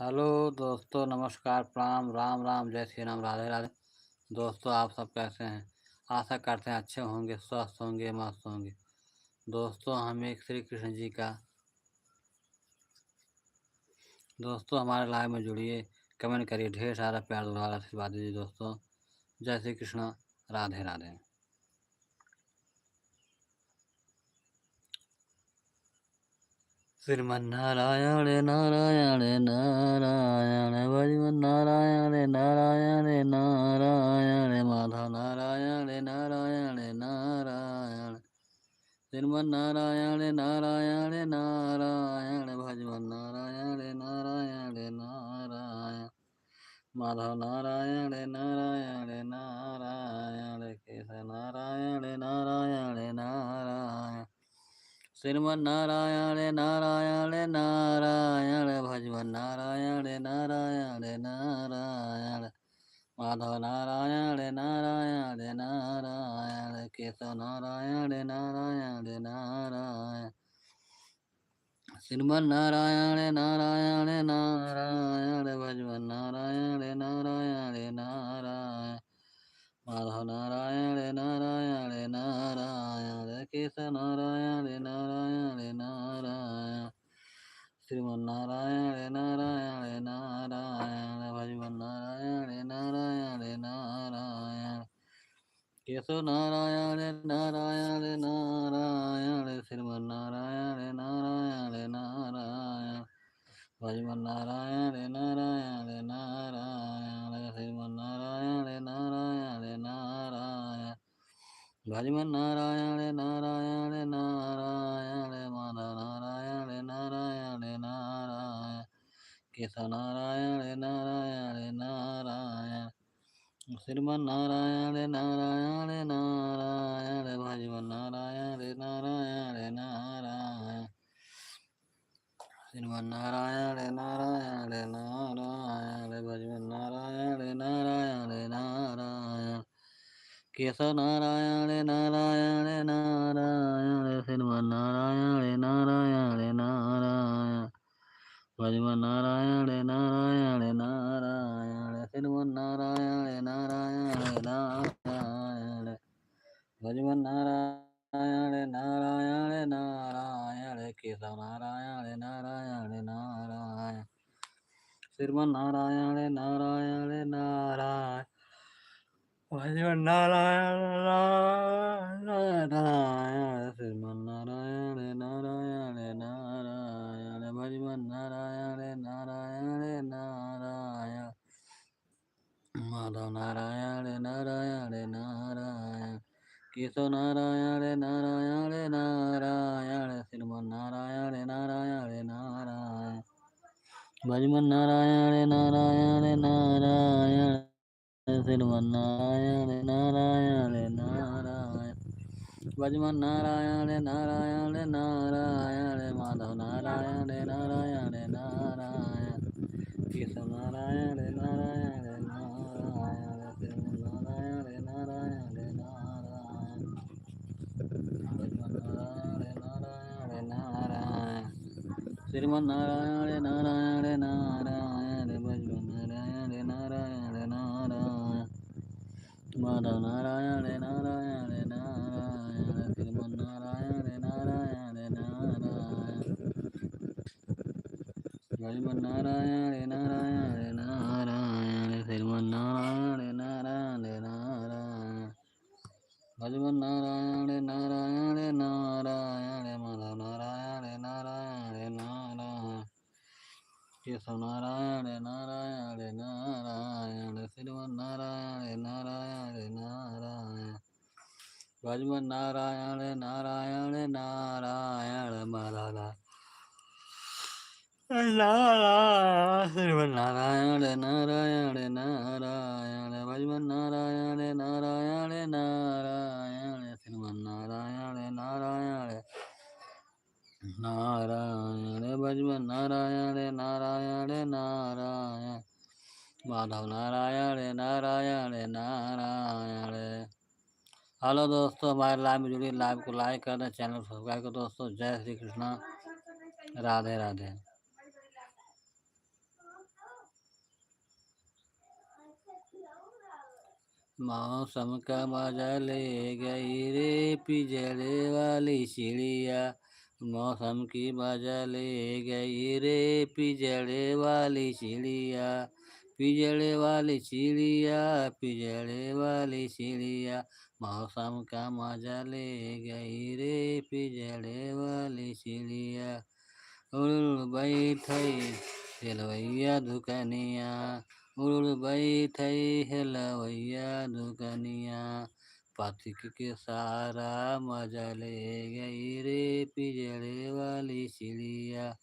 Hello दोस्तों, नमस्कार, प्रणाम, राम राम, जय श्री राम, राधे राधे। दोस्तों, आप सब कैसे हैं? आशा करते हैं अच्छे होंगे, स्वस्थ होंगे, मस्त होंगे। दोस्तों, हम एक श्री कृष्ण जी का दोस्तों हमारे लाइव में जुड़िए, कमेंट करिए, ढेर सारा प्यार दुलार आशीर्वाद दीजिए दोस्तों। जय श्री कृष्ण, राधे राधे। श्रीमन्नारायण नारायण नारायण भजमन्नारायण नारायण नारायण माधव नारायण नारायण नारायण श्रीमन्नारायण नारायण नारायण भजमन्नारायण नारायण नारायण माधव नारायण नारायण नारायण केशव नारायण नारायण नारायण श्रीमन्नारायण नारायण नारायण भजमन्नारायण नारायण नारायण माधव नारायण नारायण नारायण केशव नारायण नारायण नारायण श्रीमन्नारायण नारायण नारायण भजमन्नारायण नारायण नारायण माधव नारायण नारायण नारायण केशव नारायण नारायण नारायण श्रीमन्नारायण नारायण नारायण भजमन्नारायण नारायण नारायण केशव नारायण नारायण नारायण श्रीमन्नारायण नारायण नारायण भजमन्नारायण नारायण नारायण श्रीमन्नारायण नारायण नारायण भजमन्नारायण नारायण नारायण माधव नारायण नारायण नारायण केशव नारायण नारायण नारायण श्रीमन्नारायण नारायण नारायण भजमन्नारायण नारायण नारायण श्रीमन्नारायण नारायण नारायण भजमन्नारायण नारायण नारायण केशव नारायण नारायण नारायण श्रीमन्नारायण नारायण नारायण भजमन्नारायण नारायण नारायण श्रीमन्नारायण नारायण नारायण भजमन्नारायण नारायण नारायण केशव नारायण नारायण नारायण श्रीमन्नारायण नारायण नारायण भजमन्नारायण नारायण श्रीमन्नारायण नारायण नारायण भजमन्नारायण नारायण नारायण माधव नारायण नारायण नारायण केशव नारायण नारायण नारायण श्रीमन्नारायण नारायण नारायण भजमन्नारायण नारायण नारायण श्रीमन्नारायण नारायण नारायण भजमन्नारायण नारायण नारायण माधव नारायण नारायण नारायण केशव नारायण नारायण नारायण श्रीमन्नारायण नारायण नारायण भजमन्नारायण नारायण नारायण श्रीमन्नारायण नारायण नारायण भजमन्नारायण नारायण नारायण माधव नारायण नारायण नारायण श्रीमन्नारायण नारायण नारायण भजमन्नारायण नारायण नारायण श्रीमन्नारायण नारायण नारायण भजमन्नारायण नारायण नारायण माधव नारायण नारायण नारायण केशव नारायण नारायण नारायण श्रीमन्नारायण नारायण नारायण भजमन्नारायण नारायण नारायण माधव नारायण श्रीमन्नारायण नारायण नारायण भजमन्नारायण नारायण नारायण श्रीमन्नारायण नारायण नारायण भजमन्नारायण नारायण नारायण माधव नारायण नारायण नारायण। हेलो दोस्तों, हमारे लाइव में जुड़िए, लाइव को लाइक कर दें, चैनल को सब्सक्राइब करें दोस्तों। जय श्री कृष्णा, राधे राधे। मौसम का मजा ले गई रे पिजड़े वाली चिड़िया। मौसम की मजा ले गई रे पिजड़े वाली चिड़िया। पिजड़े वाली चिड़िया, पिजड़े वाली चिड़िया, मौसम का मजा ले गई रे पिजड़े वाली चिड़िया। उड़ बैठई हेलवैया दुकनिया, उड़ बैठई हेलवैया दुकनिया, पथिक के सारा मजा ले गई रे पिजड़े वाली चिड़िया।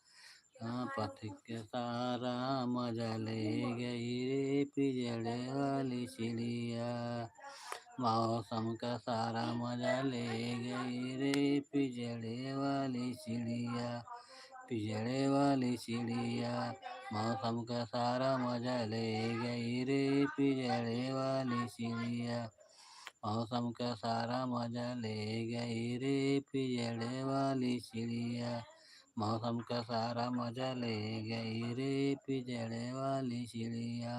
हाँ, पथिक के सारा मजा ले गई रे पिजड़े वाली चिड़िया। मौसम का सारा मजा ले गई रे पिजड़े वाली चिड़िया। पिजड़े वाली चिड़िया, मौसम का सारा मजा ले गई रे पिजड़े वाली चिड़िया। मौसम का सारा मजा ले गई रे पिजड़े वाली चिड़िया। मौसम का सारा मजा ले गई रे पिजड़े वाली चिड़िया।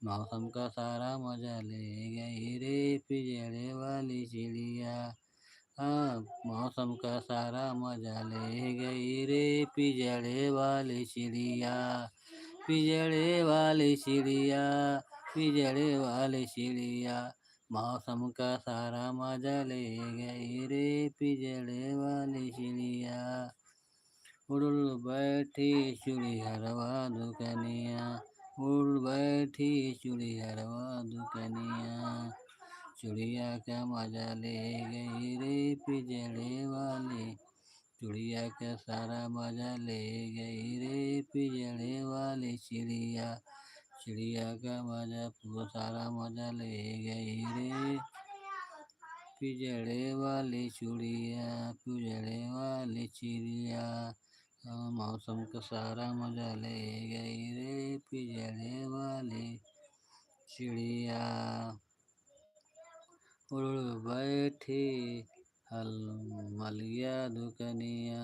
मौसम का सारा मजा ले गई रे पिजड़े वाली चिड़िया। हाँ, मौसम का सारा मजा ले गई रे पिजड़े वाली चिड़िया। पिजड़े वाली चिड़िया, पिजड़े वाली चिड़िया, मौसम का सारा मजा ले गई रे पिजड़े वाली चिड़िया। उड़ बैठी चूड़ी हरवा दुकनिया, उड़ बैठी चूड़ी हरवा दुकनिया, चुड़िया का मजा ले गई रे पिजड़े वाली। चुड़िया का सारा मजा ले गई रे पिजड़े वाली चिड़िया। चिड़िया का मजा पूरा सारा मजा ले गई रे पिजड़े वाली चुड़िया। पिजड़े वाली चिड़िया, मौसम का सारा मजा ले गई रे पिजड़े वाली चिड़िया। उड़ बैठी हल मलिया दुकनिया,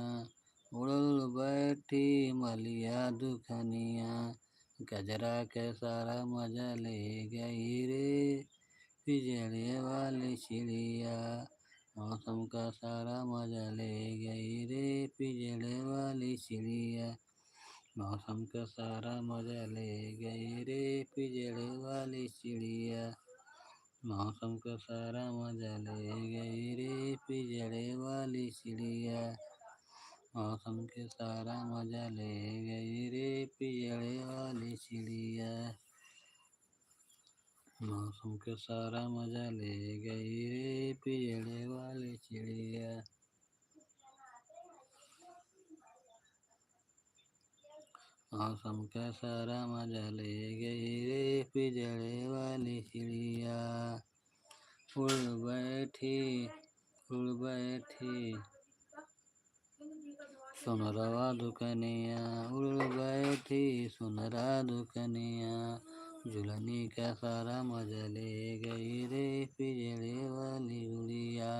उड़ बैठी मलिया दुकनिया, गजरा के सारा मजा ले गई रे पिजड़े वाली चिड़िया। मौसम का सारा मजा ले गई रे पिजड़े वाली चिड़िया। मौसम का सारा मजा ले गई रे पिजड़े वाली चिड़िया। मौसम का सारा मजा ले गई रे पिजड़े वाली चिड़िया। मौसम के सारा मजा ले गई रे पिजड़े वाली चिड़िया। मौसम के सारा मजा ले गई रे पिजड़े वाली चिड़िया। मौसम का सारा मजा ले गई रे पिजड़े वाली चिड़िया। उड़ बैठी सुनरवा दुकनिया, उड़ बैठी सुनरा दुकनिया, झुलनी का सारा मजा ले गई रे पिजड़े वाली गुड़िया।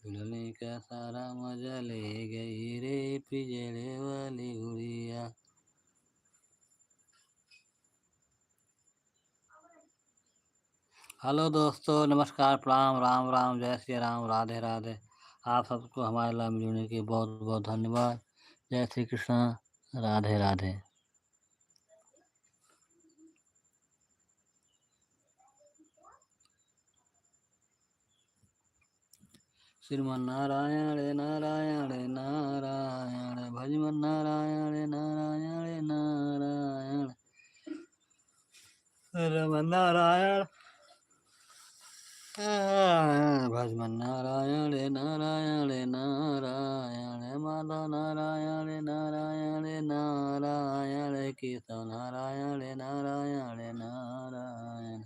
झुलनी का सारा मजा ले गई रे पिजड़े वाली गुड़िया। हेलो दोस्तों, नमस्कार, प्रणाम, राम राम, जय श्री राम, राधे राधे। आप सबको हमारे लाइव में जुड़ने के बहुत बहुत धन्यवाद। जय श्री कृष्ण, राधे राधे। श्रीमन नारायण नारायण नारायण, भजमन नारायण नारायण नारायण, रमन नारायण भजमन नारायण नारायण नारायण, माधव नारायण नारायण नारायण, केशव नारायण नारायण नारायण।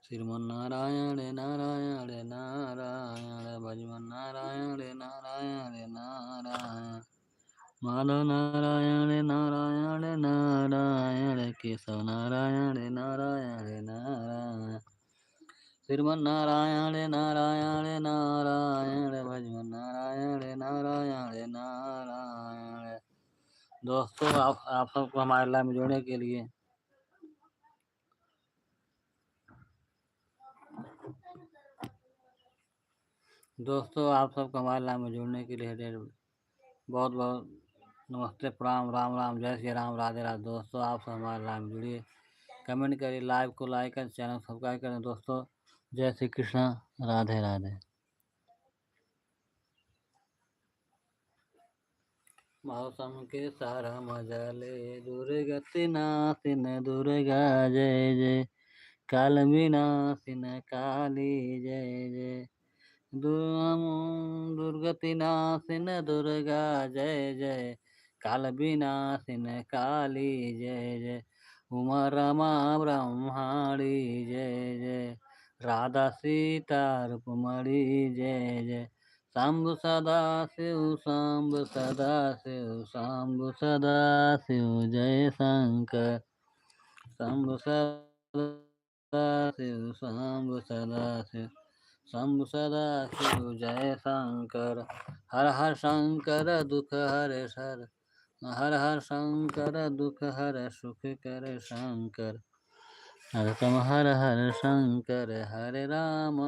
श्रीमन नारायण नारायण नारायण, भजमन नारायण नारायण नारायण, माधव नारायण नारायण नारायण, केशव नारायण नारायण नारायण। श्रीमन नारायण नारायण नारायण, भजमन नारायण नारायण नारायण, दोस्तों आप सबको हमारे लाइव में जुड़ने के लिए आप सबको हमारे लाइव में जुड़ने के लिए बहुत बहुत नमस्ते, प्रणाम, राम राम, जय श्री राम, राधे राधे। दोस्तों आप सब हमारे लाइव में जुड़िए, कमेंट करिए, लाइव को लाइक करें, चैनल सब्सक्राइब करें। दोस्तों जय श्री कृष्णा, राधे राधे। मौसम के सारा मजाले, दुर्गति नासिन दुर्गा जय जय, काल विनाशिन काली जय जय, दुर्गति नासिन दुर्गा जय जय, काल विनाशिन काली जय जय, उमा रमा ब्रह्माणी जय जय, राधा सीता रुक्मणी जय जय, शंभु सदा शिव, शंभु सदा शिव, शंभु सदा शिव, जय शंकर, शंभु सदा शिव, शंभु सदा शिव, शंभु सदा शिव, जय शंकर, हर हर शंकर दुख हरे सर, हर हर शंकर दुख हर सुख कर शंकर, हर तम हर हर शंकर, हरे राम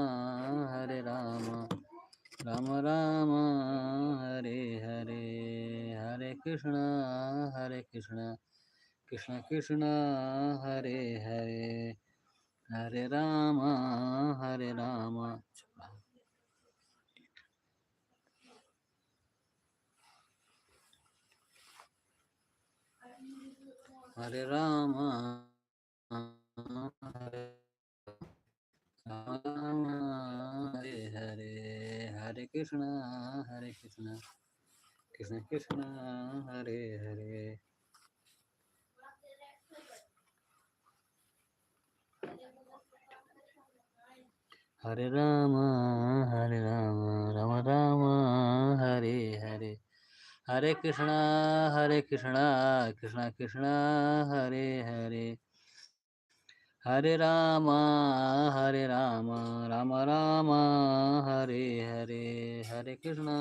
राम राम हरे हरे, हरे कृष्णा कृष्ण कृष्ण हरे हरे, हरे राम हरे राम, हरे राम हरे राम, हरे हरे, हरे कृष्णा कृष्ण कृष्ण हरे हरे, हरे राम राम राम हरे हरे, हरे कृष्णा कृष्ण कृष्ण हरे हरे, हरे राम राम राम हरे हरे, हरे कृष्णा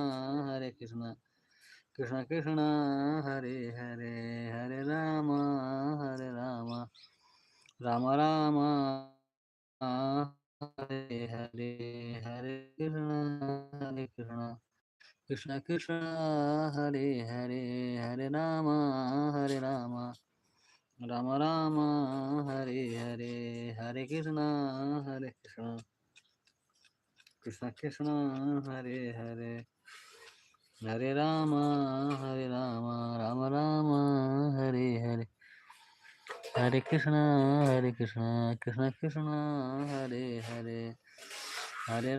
कृष्ण कृष्ण हरे हरे, हरे राम राम राम हरे हरे, हरे कृष्ण कृष्ण कृष्ण हरे हरे, हरे राम राम राम हरे हरे, हरे कृष्ण कृष्ण कृष्ण हरे हरे, हरे राम राम राम हरे हरे, हरे कृष्ण कृष्ण कृष्ण हरे हरे, हरे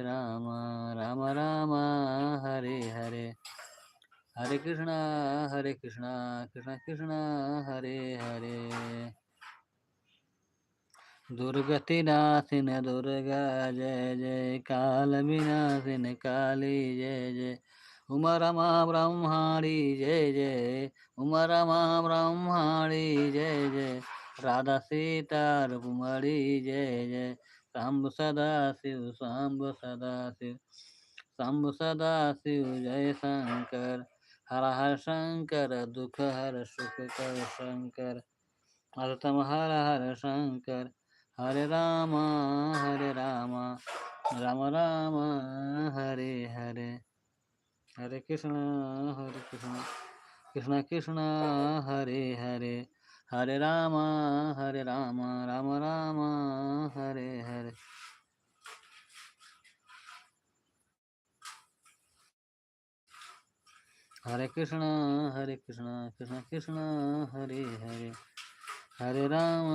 राम राम राम हरे हरे, हरे कृष्ण कृष्ण कृष्ण हरे हरे, दुर्गति नाशिन दुर्गा जय जय, काल विनाशिन काली जय जय, उमा रमा ब्रह्माणी जय जय, उमा रमा ब्रह्माणी जय जय, राधा सीता रुक्मणी जय जय, शंभु सदा शिव, शंभु सदा शिव, शंभु सदा शिव, जय शंकर, हर हर शंकर दुख हर सुख कर शंकर, हरतम हर हर शंकर, हरे राम राम राम हरे हरे, हरे कृष्ण कृष्ण कृष्ण हरे हरे, हरे राम राम राम हरे हरे, हरे कृष्ण कृष्ण कृष्ण हरे हरे, हरे राम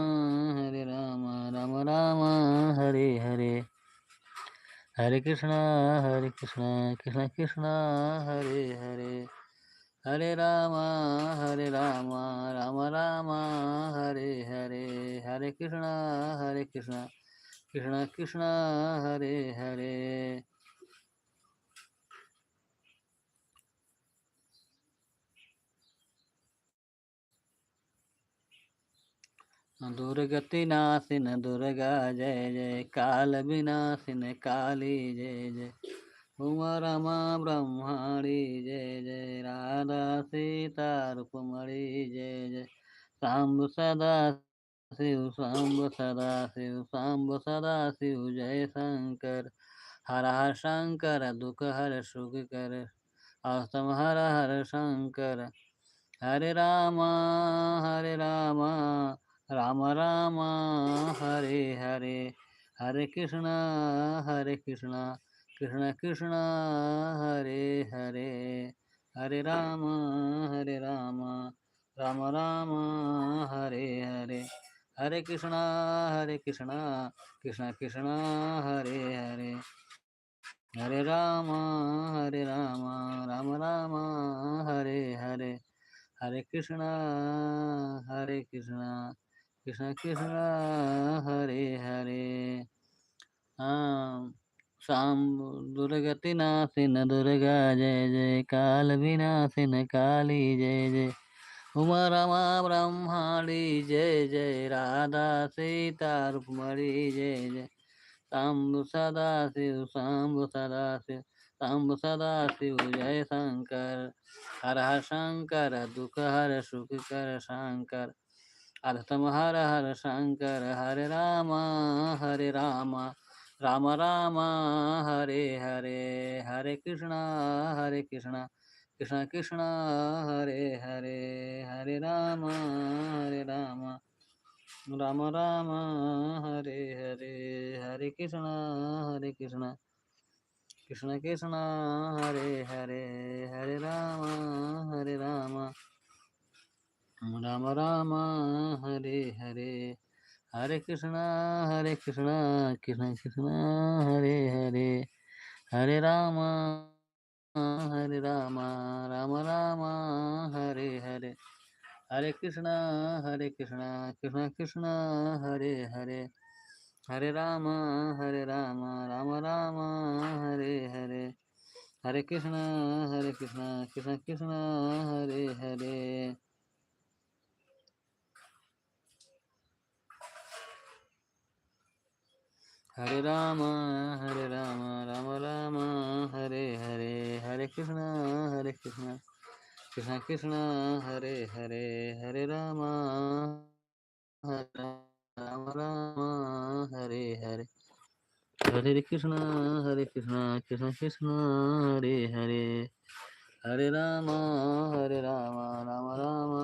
राम राम हरे हरे, हरे कृष्ण कृष्ण कृष्ण हरे हरे, हरे राम राम राम हरे हरे, हरे कृष्ण कृष्ण कृष्ण हरे हरे, दुर्गति नाशिन दुर्गा जय जय, काल विनाशिन काली जय जय, उमा रमा ब्रह्मणि जय जय राधा सीता रुक्मणी जय जय सांब सदा शिव सांब सदा शिव सांब सदा शिव जय शंकर हर हर शंकर दुख हर सुख कर अस्तम हर हर शंकर हरे राम राम राम हरे हरे हरे कृष्णा कृष्ण कृष्ण हरे हरे हरे राम राम राम हरे हरे हरे कृष्णा कृष्ण कृष्ण हरे हरे हरे राम राम राम हरे हरे हरे कृष्णा कृष्ण कृष्ण हरे हरे हाँ शाम दुर्गति नाशिन दुर्गा जय जय काल विनाशिन काली जय जय उमा रमा ब्रह्माणी जय जय राधा सीता रुक्मणी जय जय सांब सदा शिव सांब सदा शिव जय शंकर हर हर शंकर दुख हर सुख कर शंकर अर्थम हर हर शंकर हरे राम राम हरे हरे हरे कृष्णा कृष्ण कृष्ण हरे हरे हरे राम राम हरे हरे हरे कृष्णा कृष्ण कृष्ण हरे हरे हरे राम राम हरे हरे हरे कृष्णा कृष्ण कृष्ण हरे हरे हरे राम हरे हरे हरे कृष्णा कृष्ण हरे हरे हरे राम राम हरे हरे हरे कृष्णा कृष्ण कृष्ण हरे हरे हरे राम राम हरे हरे हरे कृष्णा कृष्ण कृष्ण हरे हरे हरे राम हरे हरे हरे कृष्णा कृष्ण कृष्ण हरे हरे हरे राम राम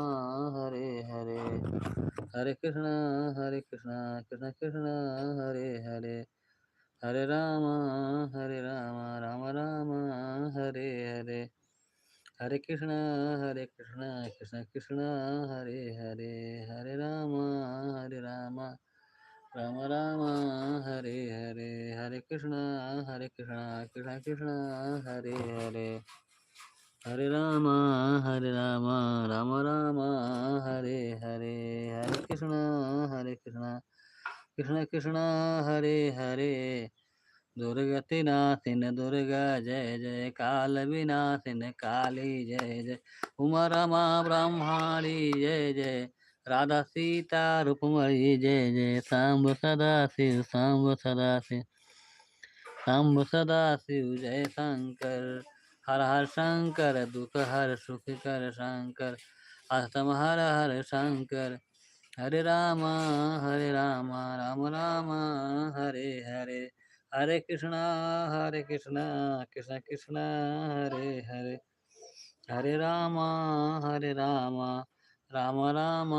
हरे हरे हरे कृष्णा कृष्ण कृष्ण हरे हरे हरे राम राम हरे हरे हरे कृष्णा कृष्ण कृष्ण हरे हरे हरे राम राम हरे हरे हरे कृष्णा कृष्ण कृष्ण हरे हरे हरे राम राम हरे हरे हरे कृष्णा कृष्ण कृष्ण हरे हरे दुर्गति नाशिन दुर्गा जय जय काल विनाशिन काली जय जय उमा रमा ब्रह्माणी जय जय राधा सीता रुक्मणी जय जय सांब सदा शिव जय शंकर हर हर शंकर दुख हर सुख कर शंकर अष्टम हर हर शंकर हरे राम राम हरे हरे हरे कृष्णा कृष्ण कृष्ण हरे हरे हरे राम राम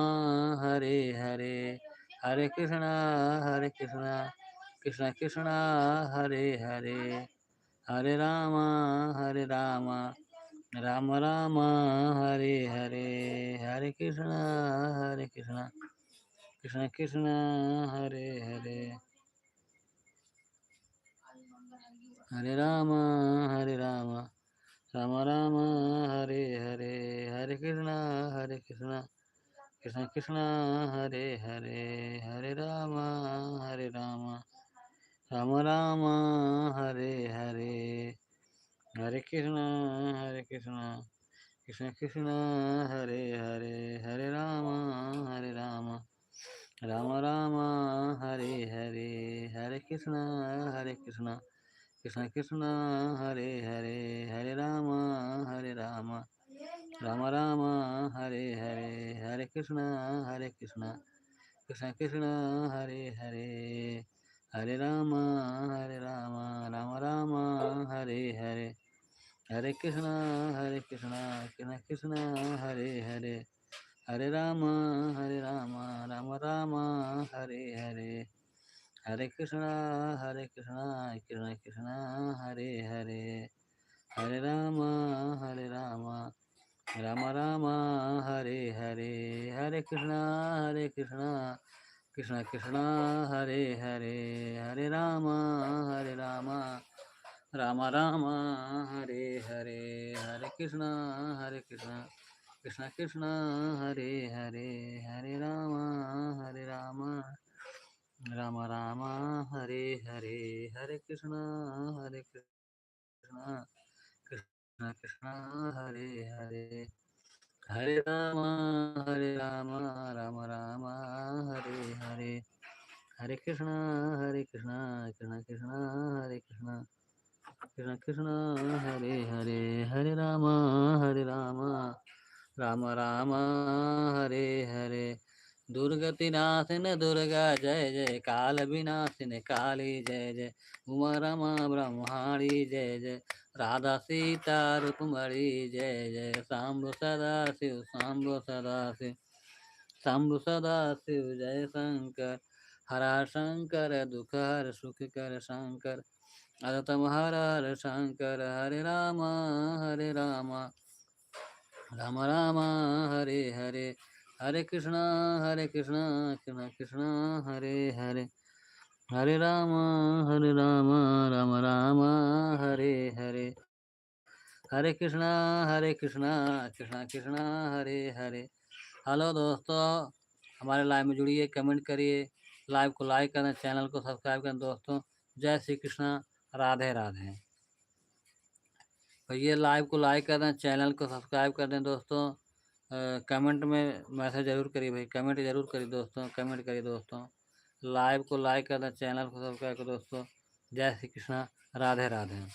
हरे हरे हरे कृष्णा कृष्ण कृष्ण हरे हरे हरे राम राम हरे हरे हरे कृष्णा कृष्ण कृष्ण हरे हरे हरे राम राम हरे हरे हरे कृष्णा कृष्ण कृष्ण हरे हरे हरे राम राम हरे हरे हरे कृष्णा कृष्ण कृष्ण हरे हरे हरे राम राम हरे हरे हरे कृष्णा कृष्ण कृष्ण हरे हरे हरे राम राम राम हरे हरे हरे कृष्ण कृष्ण कृष्ण हरे हरे हरे राम राम राम हरे हरे हरे कृष्ण कृष्ण कृष्ण हरे हरे हरे राम राम राम हरे हरे हरे कृष्ण कृष्ण कृष्ण हरे हरे हरे राम राम राम हरे हरे हरे कृष्ण कृष्ण कृष्ण हरे हरे हरे राम राम राम हरे हरे हरे कृष्ण कृष्ण कृष्ण हरे हरे हरे राम राम राम हरे हरे हरे कृष्ण कृष्ण कृष्ण हरे हरे हरे राम राम राम हरे हरे हरे कृष्ण कृष्ण कृष्ण हरे कृष्ण कृष्ण कृष्ण हरे हरे हरे राम राम राम हरे हरे दुर्गति नाशिन दुर्गा जय जय काल विनाशिन काली जय जय उमा रमा ब्रह्माणी जय जय राधा सीता रुक्मणी जय जय शंभु सदा शिव शंभु सदा शिव शंभु सदा शिव जय शंकर हरा शंकर दुख हर सुख कर शंकर अरतम हर हर शंकर हरे राम राम राम हरे हरे हरे कृष्ण कृष्ण कृष्ण हरे हरे हरे राम राम राम हरे हरे हरे कृष्ण कृष्ण कृष्ण हरे हरे। हेलो दोस्तों, हमारे लाइव में जुड़िए, कमेंट करिए, लाइव को लाइक करना, चैनल को सब्सक्राइब करना दोस्तों। जय श्री कृष्ण, राधे राधे। तो ये लाइव को लाइक कर दें, चैनल को सब्सक्राइब कर दें दोस्तों। कमेंट में मैसेज जरूर करिए भाई, कमेंट जरूर करिए दोस्तों, कमेंट करिए दोस्तों। लाइव को लाइक कर दें, चैनल को सब्सक्राइब करें दोस्तों। जय श्री कृष्ण, राधे राधे।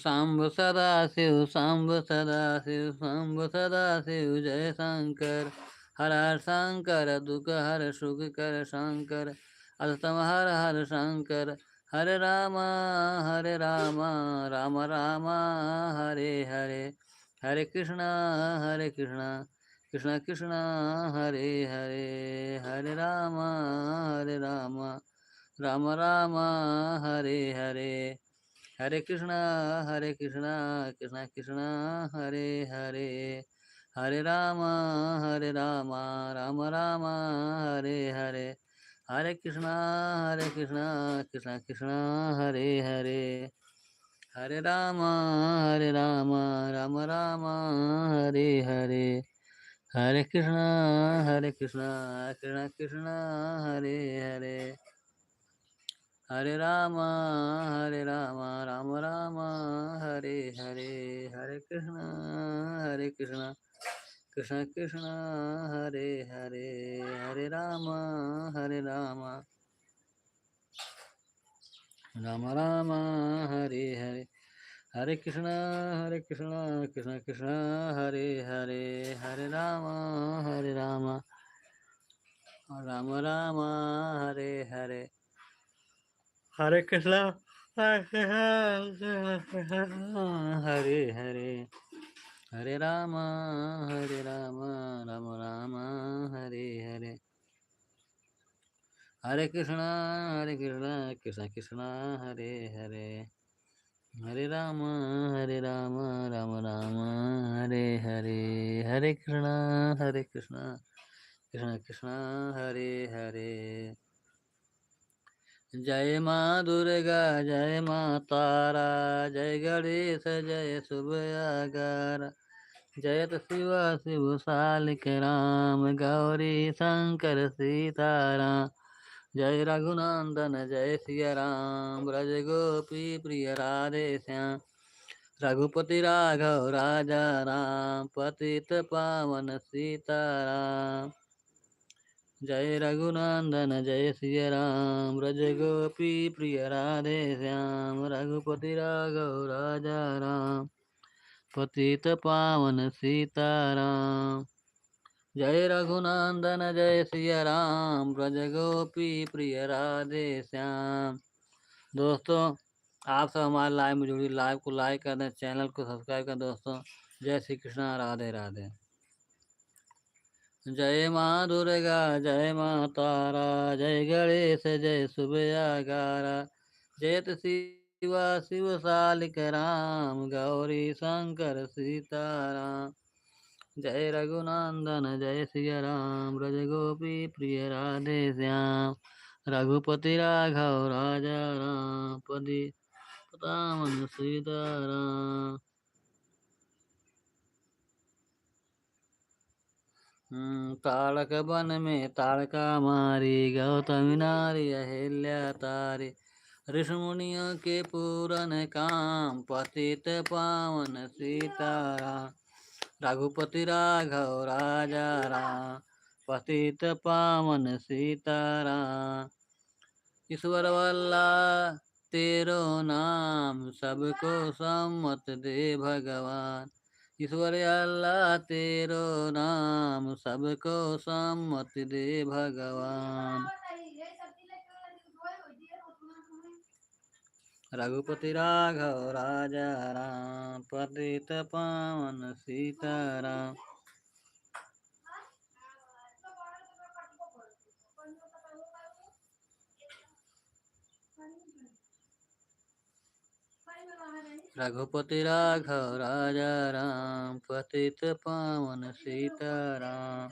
शंभु सदा शिव शंभु सदा शिव शंभु सदा शिव जय शंकर हर हर शंकर दुख हर सुख कर शंकर अष्टम हर हर शंकर हरे राम राम राम हरे हरे हरे कृष्ण कृष्ण कृष्ण हरे हरे हरे राम राम राम हरे हरे हरे कृष्ण कृष्ण कृष्ण हरे हरे हरे राम राम राम हरे हरे हरे कृष्ण कृष्ण कृष्ण हरे हरे हरे राम राम राम हरे हरे हरे कृष्ण कृष्ण कृष्ण हरे हरे हरे राम राम राम हरे हरे हरे कृष्ण कृष्ण कृष्ण हरे हरे हरे राम राम राम हरे हरे हरे कृष्ण कृष्ण कृष्ण हरे हरे हरे राम राम राम हरे हरे हरे कृष्ण हरे हरे हरे राम राम राम हरे हरे हरे कृष्ण कृष्ण कृष्ण हरे हरे हरे राम राम राम हरे हरे हरे कृष्ण कृष्ण कृष्ण हरे हरे जय माँ दुर्गा जय माँ तारा जय गणेश जय सुबह जयत शिव शिव सालिक राम गौरी शंकर सीताराम जय रघुनंदन जय सिया राम ब्रज गोपी प्रिय राधे श्याम रघुपति राघव राजा राम पतित पावन सीताराम जय रघुनंदन जय सिया राम, ब्रज गोपी प्रिय राधे श्याम, रघुपति राघव राजा राम, पतित पावन सीताराम। जय रघुनंदन जय सिया राम, ब्रज गोपी प्रिय राधे श्याम। दोस्तों, आप सब हमारे लाइव में जुड़ी, लाइव को लाइक कर दें, चैनल को सब्सक्राइब कर दोस्तों। जय श्री कृष्णा, राधे राधे। जय माँ दुर्गा जय माँ तारा, जय गणेश जय सुबयागारा, जयत शिवा शिव सालिक राम, गौरी शंकर सीताराम। जय रघुनंदन जय सिया राम, ब्रज गोपी प्रिय राधे श्याम, रघुपति राघव राजा राम, पति पतामन सीताराम। ताड़क वन में ताड़का मारी, गौतमी नारी अहिल्या तारी, ऋषि मुनियों के पूरन काम, पतित पावन सीताराम। रघुपति राघव राजा राम, पतित पावन सीताराम। ईश्वर वल्ला तेरो नाम, सबको सम्मत दे भगवान। ईश्वर अल्लाह तेरो नाम, सबको सम्मत दे भगवान। रघुपति राघव राजा राम, पतित पावन सीताराम। रघुपति राघव राजा राम, पतित पावन सीताराम।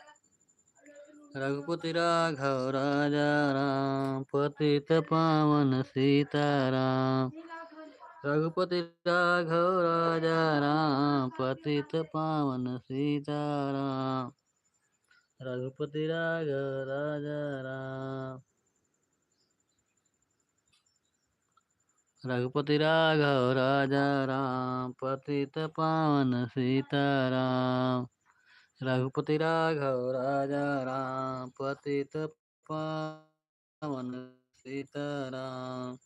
रघुपति राघव राजा राम, पतित पावन सीताराम। रघुपति राघव राजा राम, पतित पावन सीताराम। रघुपति राघव राजा राम। रघुपति राघव राजा राम, पतित पावन सीताराम। रघुपति राघव राजा राम, पतित पावन सीताराम।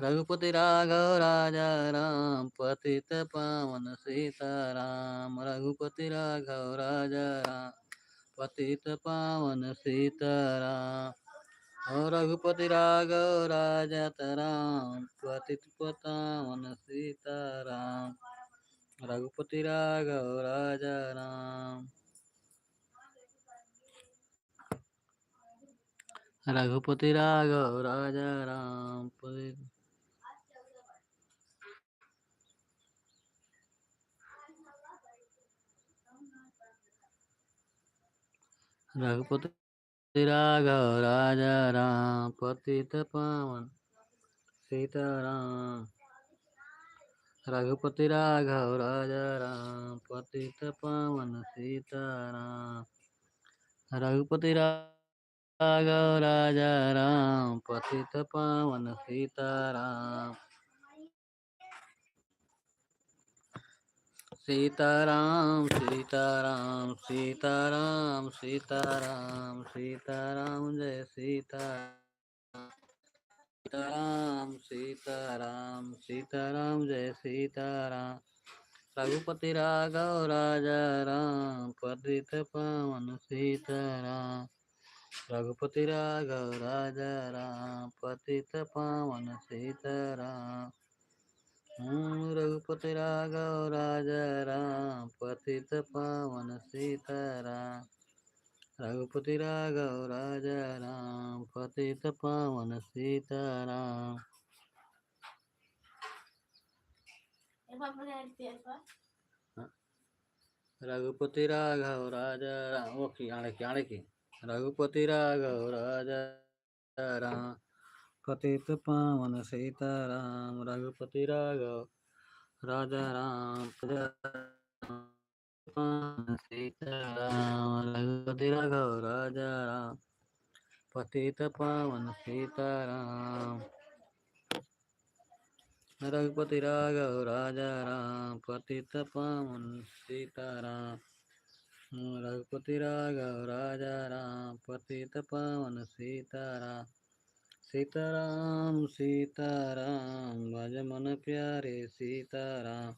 रघुपति राघव राजा राम, पतित पावन सीताराम। रघुपति राघव राजा राम, पतित पावन सीताराम। और रघुपति राघव राजा राम, पतित पावन सीताराम। रघुपति राघव राजा राम। रघुपति राघव राजा राम, रघुपति राघव राजा राम, पतित पावन सीताराम। रघुपति राघव राजा राम, पतित पावन सीताराम। रघुपति राघव राजा राम, पतित पावन सीताराम। सीताराम सीताराम सीताराम सीताराम सीताराम, जय सीताराम। सीताराम सीताराम सीताराम, जय सीताराम। रघुपति राघव राजा राम, पतित पावन सीताराम। रघुपति राघव राजा राम, पतित पावन सीताराम। रघुपति राघव राजा राम, पतित पावन सीताराम। रघुपति राघव राजा राम, पतित पावन सीताराम। रघुपति राघव राजा राम, वो की आड़े की। रघुपति राघव राजा राम, पतित पावन सीताराम। रघुपति राघव राजा राम, सीताराम। रघुपति राघव राजा राम, पतित पावन सीताराम। रघुपति राघव राजा राम, पतित पावन सीताराम। रघुपति राघव राजा राम पतित पावन सीताराम। सीताराम सीताराम भज मन प्यारे सीताराम।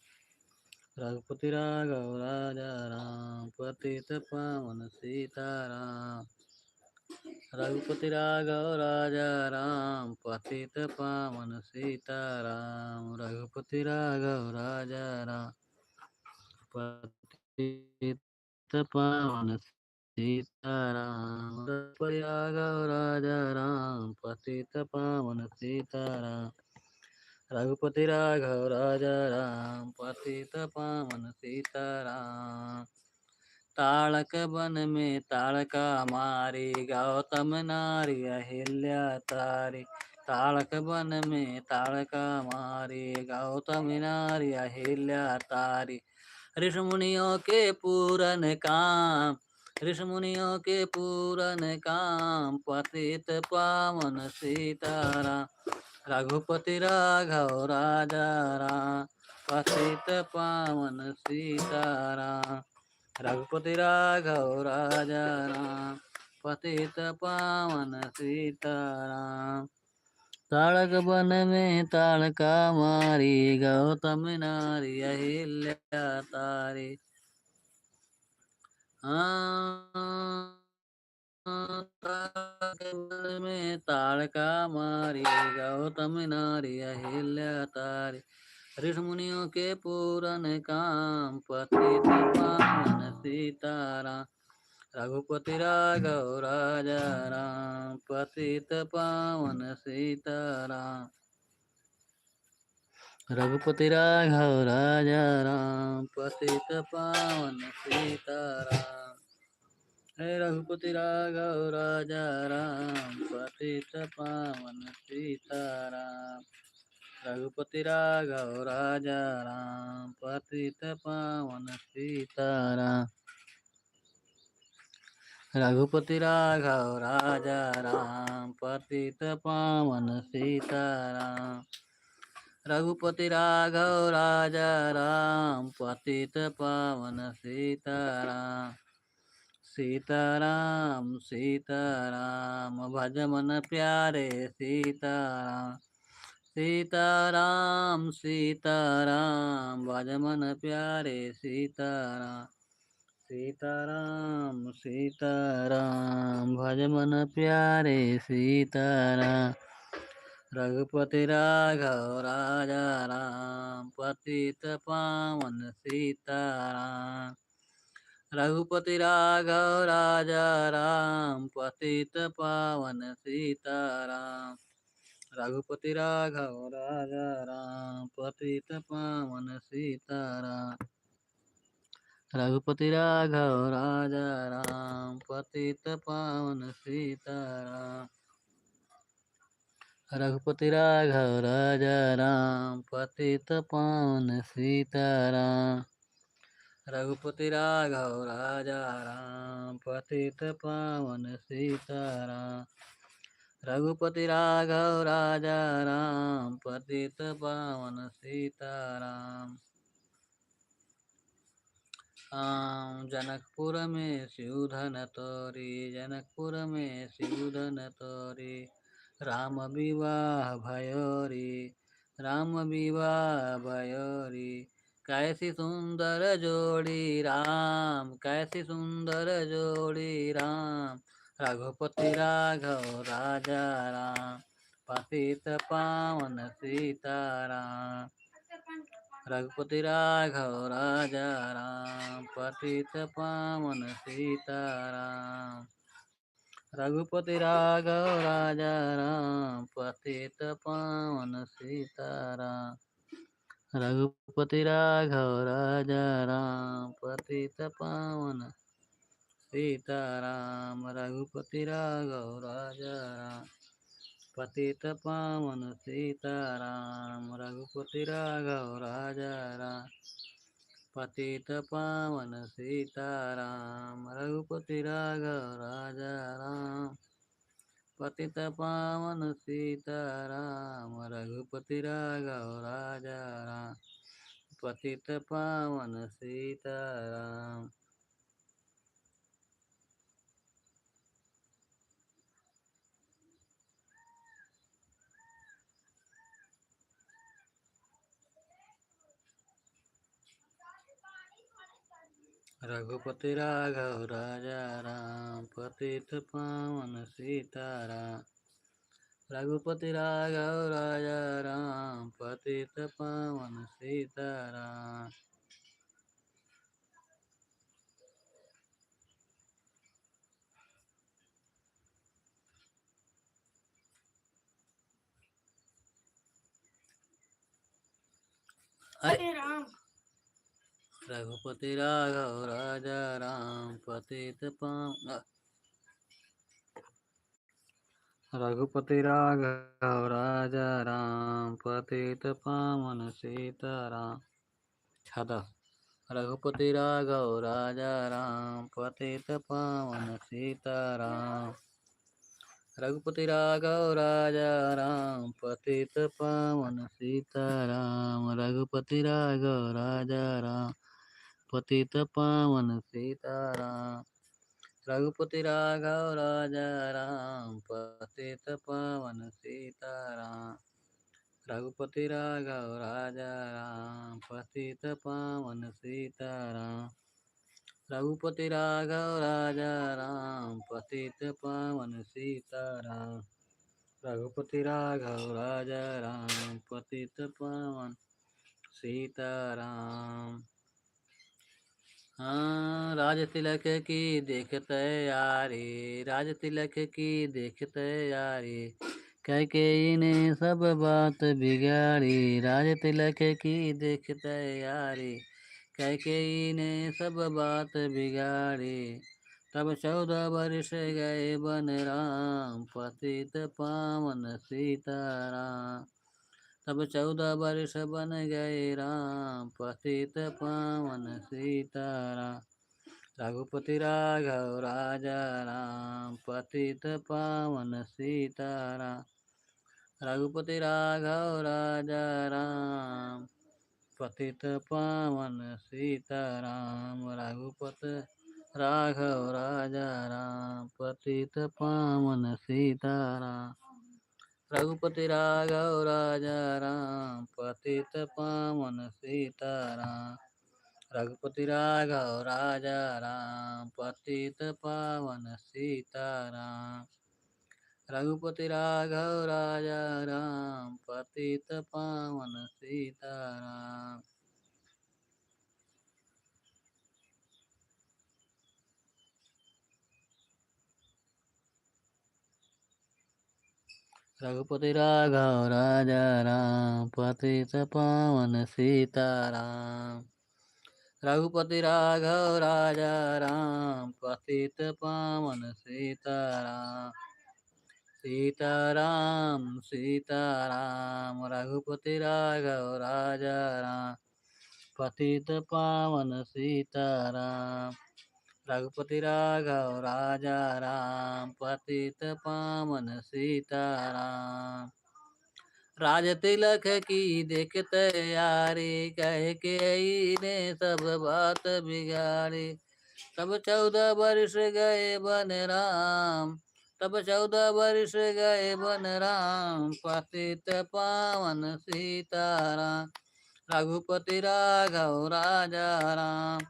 रघुपति राघव राजा राम पतित पावन सीताराम। रघुपति राघव राजा राम पतित पावन सीताराम। रघुपति राघव राजा राम पतित पावन सीताराम। रघुपति राघव राजा राम पतित पावन सीताराम। रघुपति राघव राजा राम पतित पावन सीताराम। ताड़क वन में ताड़का मारी गौतम नारी अहिल्या तारी। ताड़क वन में ताड़का मारी गौतम नारी अहिल्या तारी। ऋषि मुनियों के पूरन काम ऋषि मुनियों के पूरन काम पतित पावन सीताराम। रघुपति राघव राजा राम पतित पावन सीताराम। रघुपति राघव राजा राम पतित पावन सीताराम। ताड़क वन में ताड़का मारी गौतम नारी अहिल्या तारी। ताड़क वन में ताड़का मारी गौतम नारी अहिल्या तारी। ऋषि मुनियों के पूरन काम पतित पावन सीताराम। रघुपति राघव राजा राम पतित पावन सीताराम। रघुपति राघव राजा राम पतित पावन सीताराम। हे रघुपति राघव राजा राम पतित पावन सीताराम। रघुपति राघव राजा राम पतित पावन सीताराम। रघुपति राघव राजा राम पतित पावन सीताराम। रघुपति राघव राजा राम पतित पावन सीताराम। सीताराम सीताराम भज मन प्यारे सीताराम। सीताराम सीताराम भज मन प्यारे सीताराम। सीताराम सीताराम भज मन प्यारे सीताराम। रघुपति राघव राजा राम पतित पावन सीताराम। रघुपति राघव राजा राम पतित पावन सीताराम। रघुपति राघव राजा राम पतित पावन सीताराम। रघुपति राघव राजा राम पतित पावन सीताराम। रघुपति राघव राजा राम पतित पावन सीताराम। रघुपति राघव राजा राम पतित पावन सीताराम। रघुपति राघव राजा राम पतित पावन सीताराम। जनकपुर में शिवधन तोरी जनकपुर में शिवधन तोरी। राम विवाह भयोरी राम विवाह भयोरी। कैसी सुंदर जोड़ी राम कैसी सुंदर जोड़ी राम। रघुपति राघव राजा राम पतित पावन सीताराम। रघुपति राघव राजा राम पतित पावन सीताराम। रघुपति राघव राजा राम पतित पावन सीताराम। रघुपति राघव राजा राम पतित पावन सीताराम। रघुपति राघव राजा राम पतित पावन सीताराम। रघुपति राघव राजा राम पतित पावन सीताराम। रघुपति राघव राजा राम पतित पावन सीताराम। रघुपति राघव राजा राम पतित पावन सीताराम। रघुपति राघव राजा राम पतित पावन सीताराम। रघुपति राघव राजा राम पतित पावन सीताराम। हरे राम। रघुपति राघव राजा राम पतित पावन। रघुपति राघव राजा राम पतित पावन सीताराम। छदा रघुपति राघव राजा राम पतित पावन सीताराम। रघुपति राघव राजा राम पतित पावन सीताराम। रघुपति राघव राजा राम पतित पावन सीताराम। रघुपति राघव राजा राम पतित पावन सीताराम। रघुपति राघव राजा राम पतित पावन सीताराम। रघुपति राघव राजा राम पतित पावन सीताराम। रघुपति राघव राजा राम पतित पावन सीताराम। हाँ राज तिलक की देखते यारी, राज तिलक की देखते यारी, कैकेयी ने सब बात बिगाड़ी। राज तिलक की देखते यारी, कैकेयी ने सब बात बिगाड़ी। तब 14 वर्ष गए बन राम पतित पावन सीताराम। तब 14 वर्ष बन गए राम पतित पावन सीताराम। रघुपति राघव राजा राम पतित पावन सीताराम। रघुपति राघव राजा राम पतित पावन सीताराम। रघुपति राघव राजा राम पतित पावन सीताराम। रघुपति राघव राजा राम पतित पावन सीताराम। रघुपति राघव राजा राम पतित पावन सीताराम। रघुपति राघव राजा राम पतित पावन सीताराम। रघुपति राघव राजा राम पतित पावन सीताराम। रघुपति राघव राजा राम पतित पावन सीताराम। सीताराम सीताराम। रघुपति राघव राजा राम पतित पावन सीताराम। रघुपति राघव राजा राम पतित पावन सीताराम। राज तिलक की देखते यारी, कह के ने सब बात बिगाड़ी। तब 14 वर्ष गए बन राम, तब 14 वर्ष गए बन राम पतित पावन सीताराम। रघुपति राघव राजा राम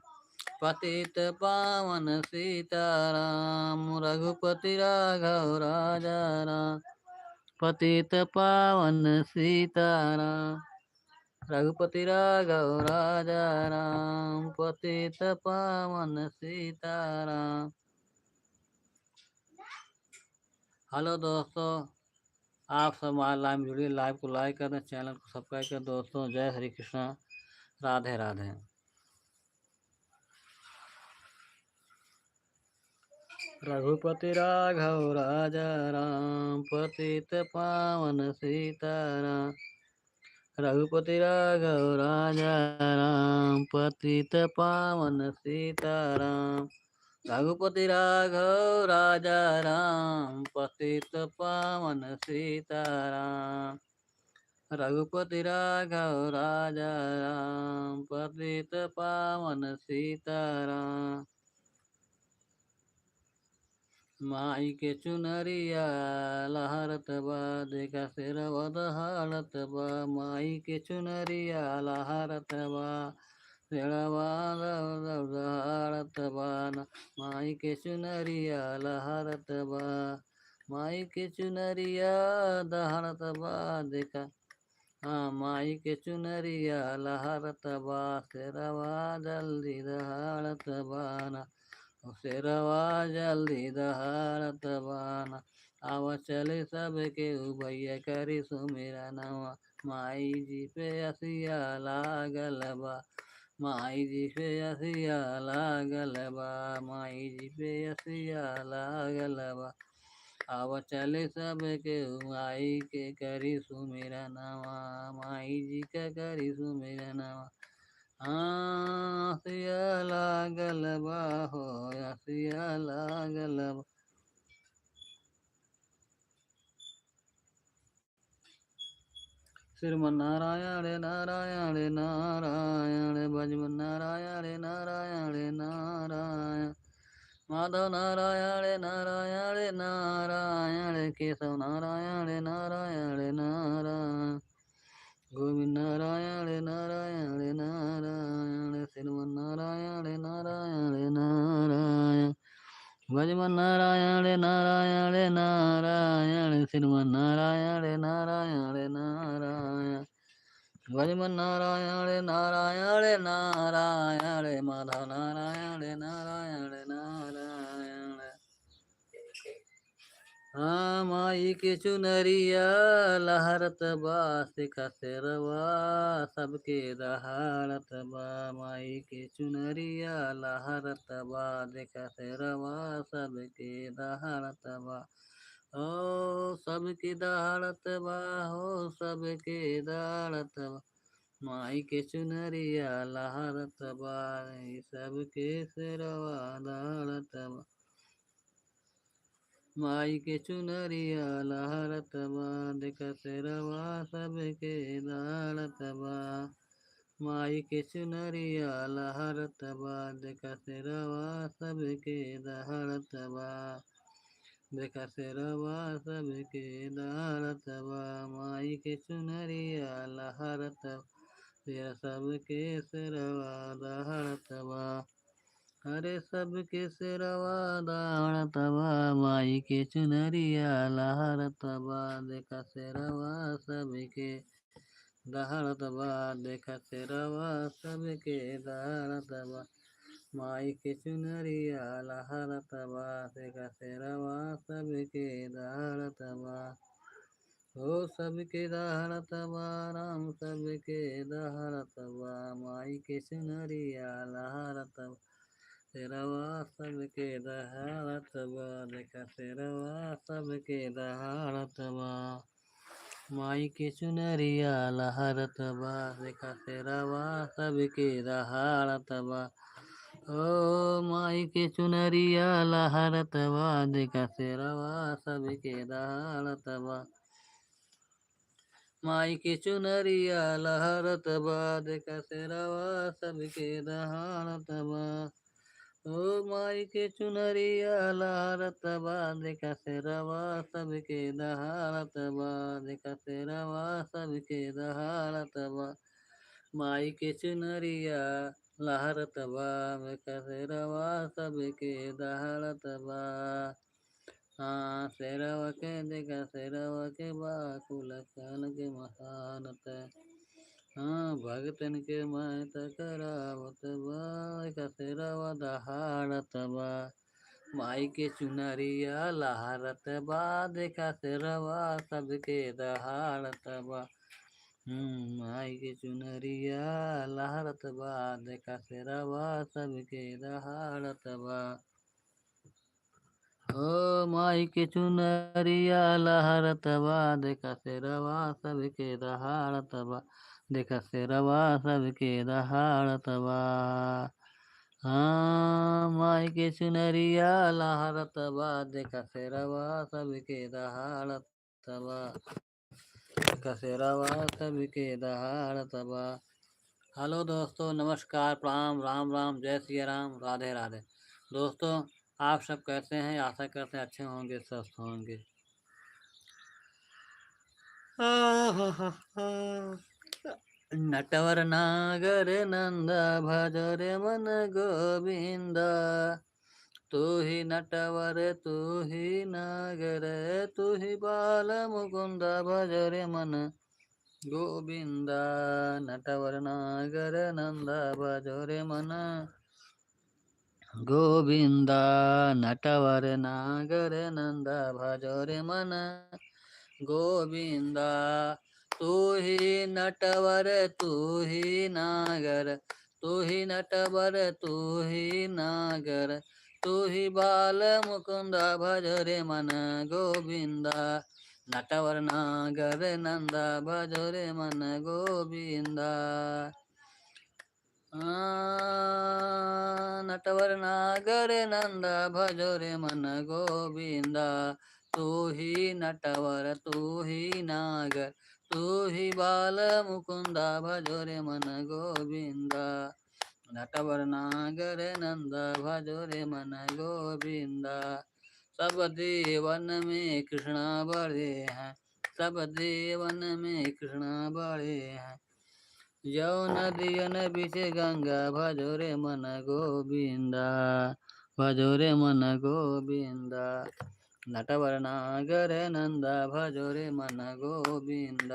पतित पावन सीताराम। रघुपति राघव राजा राम पतित पावन सीताराम। रघुपति राघव राजा राम पतित पावन सीताराम। हेलो दोस्तों, आप सब हमारे लाइव में जुड़िए, लाइव को लाइक कर दें, चैनल को सब्सक्राइब कर दोस्तों। जय हरि कृष्णा, राधे राधे। रघुपति राघव राजा राम पतित पावन सीताराम। रघुपति राघव राजा राम पतित पावन सीताराम। रघुपति राघव राजा राम पतित पावन सीताराम। रघुपति राघव राजा राम पतित पावन सीताराम। माई के चुनरिया लहरत बा, देखा सिर वदहारत बा। माई के चुनरिया लहरत बा, सिरवा दहारत लहरत बाना, माई के चुनरिया लहरत बा, माई के चुनरिया दहरत बा देखा, हाँ माई के चुनरिया लहरत बा, शेरवा जल्दी दहरत बाना, शेरवा जल्दी दहरत बाना, आवा चले सबके भैया करी सुमिरा नवा, माई जी पे असिया लागल बा, माई जी पे असिया लागल बा, माई जी पे असिया लागल बा, आव चले सबके माई के करी सुमिरा नवा, माई जी के करी सुमिरा नवा, हाँ असिया लागल बा हो, असिया लागल बा। श्रीमन्नारायण नारायण नारायण भजमन नारायण नारायण नारायण, माधव नारायण नारायण नारायण, केशव नारायण नारायण नारायण, गोविंद नारायण नारायण नारायण, श्रीमन्नारायण नारायण नारायण, भजमन नारायण नारायण नारायण, श्रीमन्नारायण नारायण नारायण, भजमन नारायण नारायण नारायण, माधव नारायण नारायण नारायण, हाँ माई के चुनरिया लहरत बा, सिखा शेरवा सबके दहाड़त बा, माई के चुनरिया लहरत बा, देखा शेरवा सबके दहाड़त बा, ओ सबके दहाड़त बा हो, सबके दहाड़त बा, माई के चुनरिया लहरत बा, सबके शेरवा दहाड़त बा, माई के चुनरिया लहरत बा, देखा शेरवा सबके दहाड़त बा, माई के चुनरिया लहरत बा, देखा शेरवा सबके दहाड़त बा, देखा शेरवा सबके दहाड़त बा, माई के चुनरिया लहरत, तेरा सबके शेरवा दहाड़त बा, अरे सबके शेरवा दहाड़त बा, माई के चुनरिया लहरत बा, देखा शेरवा सबके दहाड़त बा, देखा शेरवा सबके दहाड़त बा, माई के चुनरिया लहरत बा, देखा शेरवा सबके दहाड़त बा, ओ सबके दहाड़त बा, राम सबके दहाड़त बा, माई के चुनरिया लहरत बा, शेरवा सबके दहाड़त बा, देखा शेरवा सबके दहाड़त बा, माई के चुनरिया लहरत बा, देखा शेरवा सबके दहाड़त बा, ओ माई के चुनरिया लहरत बा, देखा शेरवा सबके दहाड़त बा, माई के चुनरिया लहरत बा, देखा शेरवा सबके दहाड़त बा, ओ माई के चुनरिया लहरत बा, देखा शेरवा सबके दहाड़त बा, देखा शेरवा सबके दहाड़त बा, माई के चुनरिया लहरत बा, देखा शेरवा सबके दहाड़त बा, हाँ शेरवा के देखा शेरवा के बा कुल काल के महानत, हाँ भगतन के महत करावत बा, देखा शेरवा दहाड़त बा, माई के चुनरिया लहरत बा, देखा शेरवा सबके दहाड़त बा, माई के चुनरिया लहरत बा, देखा शेरवा सबके दहाड़त बा, ओ माई के चुनरिया लहरत बा, देखा शेरवा सबके दहाड़त बा, देखा शेरवा सबके दहाड़त बा, हाँ माई के चुनरिया लहरत बा, देखा शेरवा सबके दहाड़त बा, देखा शेरवा सबके दहाड़त बा। हेलो दोस्तों, नमस्कार, प्रणाम, राम राम, जय सिया राम, राधे राधे। दोस्तों आप सब कैसे हैं? आशा करते हैं अच्छे होंगे, स्वस्थ होंगे। नटवर नागर नंद भज रे मन गोविंद। तू ही नटवर तू ही नागर तू ही बाल मुकुंद भज रे मन गोविंद। नटवर नागर नंद भज रे मन गोविंद। नटवर नागर नंद भज रे मन गोविंद। तू ही नटवर तू ही नागर तू ही नटवर तू ही नागर तू ही बाल मुकुंद भज रे मन गोविंद। नटवर नागर नंद भज रे मन गोविंद। नटवर नागर नंद भज रे मन गोविंद। तू ही नटवर तू ही नागर तू ही बाल मुकुंद भज रे मन गोविंद। नटवर नागर नंद भज रे मन गोविंद। सब देवन में कृष्ण बड़े हैं सब देवन में कृष्ण बड़े हैं। यौ नदियन बिच गंगा भजो रे मन गोविंद भजो रे मन गोविंद। नटवर नागर नंद भजो रे मन गोविंद।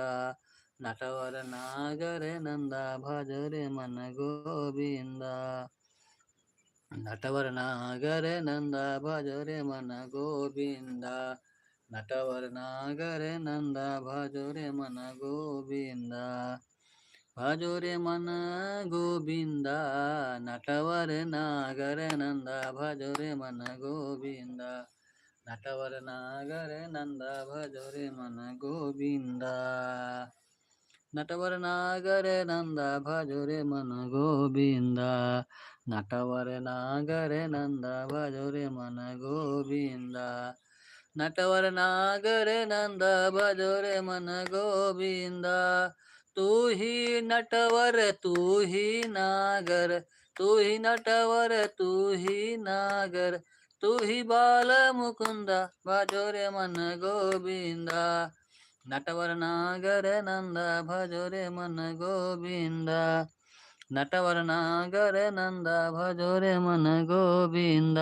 नटवर नागर नंद भजो रे मन गोविंद। नटवर नागर नंद भजो रे मन गोविंद। नटवर नागर नंद भजो रे मन गोविंद। भजो रे मन गोविंद। नटवर नागर नंद भजो रे मन गोविंद। नटवर नागर नंद भजो रे मन गोविंद। नटवर नागर नंद भजो रे मन गोविंद। नटवर नागर नंद भजो रे मन गोविंद। नटवर नागर नंद भजो रे मन गोविंद। तू ही नटवर तू ही नागर तू ही नटवर तू ही नागर तू ही बाल मुकुंद भजो रे मन गोविंद। नटवर नागर नंद भजो रे मन गोविंद। नटवर नागर नंद भजो रे मन गोविंद।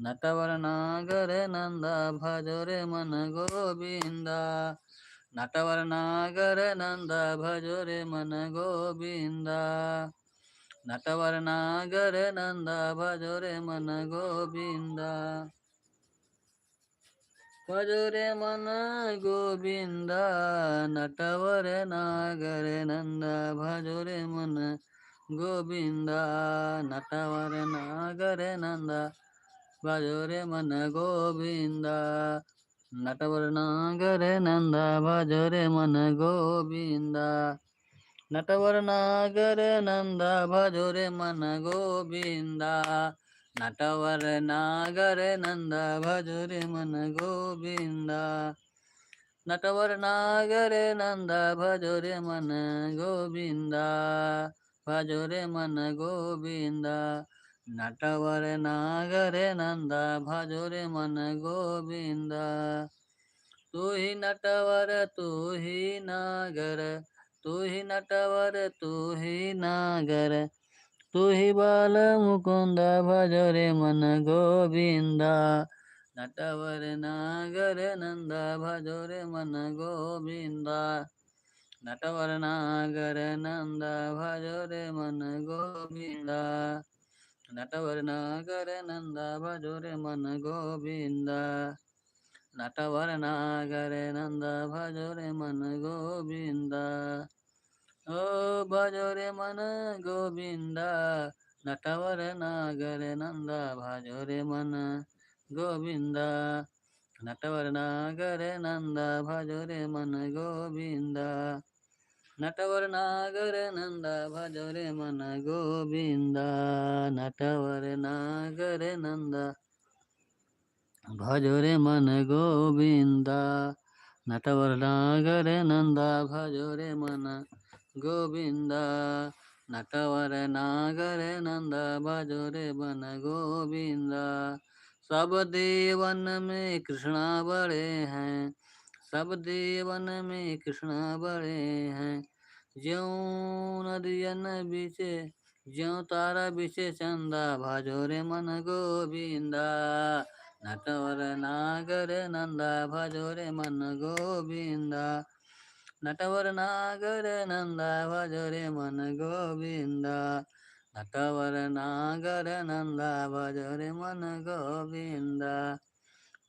नटवर नागर नंद भजो रे मन गोविंद। नटवर नागर नंद भजो रे मन गोविंद। नटवर नागर नंद भजो रे मन गोविंद। भजो रे मन गोविंद। नटवर नागर नंद भजो रे मन गोविंद। नटवर नागर नंद भजो रे मन गोविंद। नटवर नागर नंद भजो रे मन गोविंद। नटवर नागर नंद भजो रे मन गोविंद। नटवर नागर नंद भजो रे मन गोविंद। नटवर नागर नंद भजो रे मन गोविंद। भजो रे मन गोविंद। नटवर नागर नंद भजो रे मन गोविंद। तू ही नटवर तू ही नागर तू ही नटवर तू ही नागर तू ही बाल मुकुंद भजो रे मन गोविंद। नटवर नागर नंद भजो रे मन गोविंद। नटवर नागर नंद भजो रे मन गोविंद। नटवर नागर नंद भजो रे मन गोविंद। नटवर नागर नंद भजो रे मन गोविंद। ओ भजो रे मन गोविंद। नटवर नागर नंद भजो रे मन गोविंद। नटवर नागर नंद भजो रे मन गोविंद। नटवर नागर नंद भजो रे मन गोविंद। नटवर नागर नंद भजो रे मन गोविंद। नटवर नागर नंद भजो रे मन गोविंद। नटवर नागर नंद भजो रे मन गोविंद। सब देवन में कृष्णा बड़े हैं सब देवन में कृष्णा बड़े हैं। ज्यों नदियन बीचे ज्यों तारा बीचे चंदा भजो रे मन गोविंदा नटवर नागर नंदा भजो रे मन गोविंदा नटवर नागर नंदा भजो रे मन गोविंदा नटवर नागर नंदा भजो रे मन गोविंदा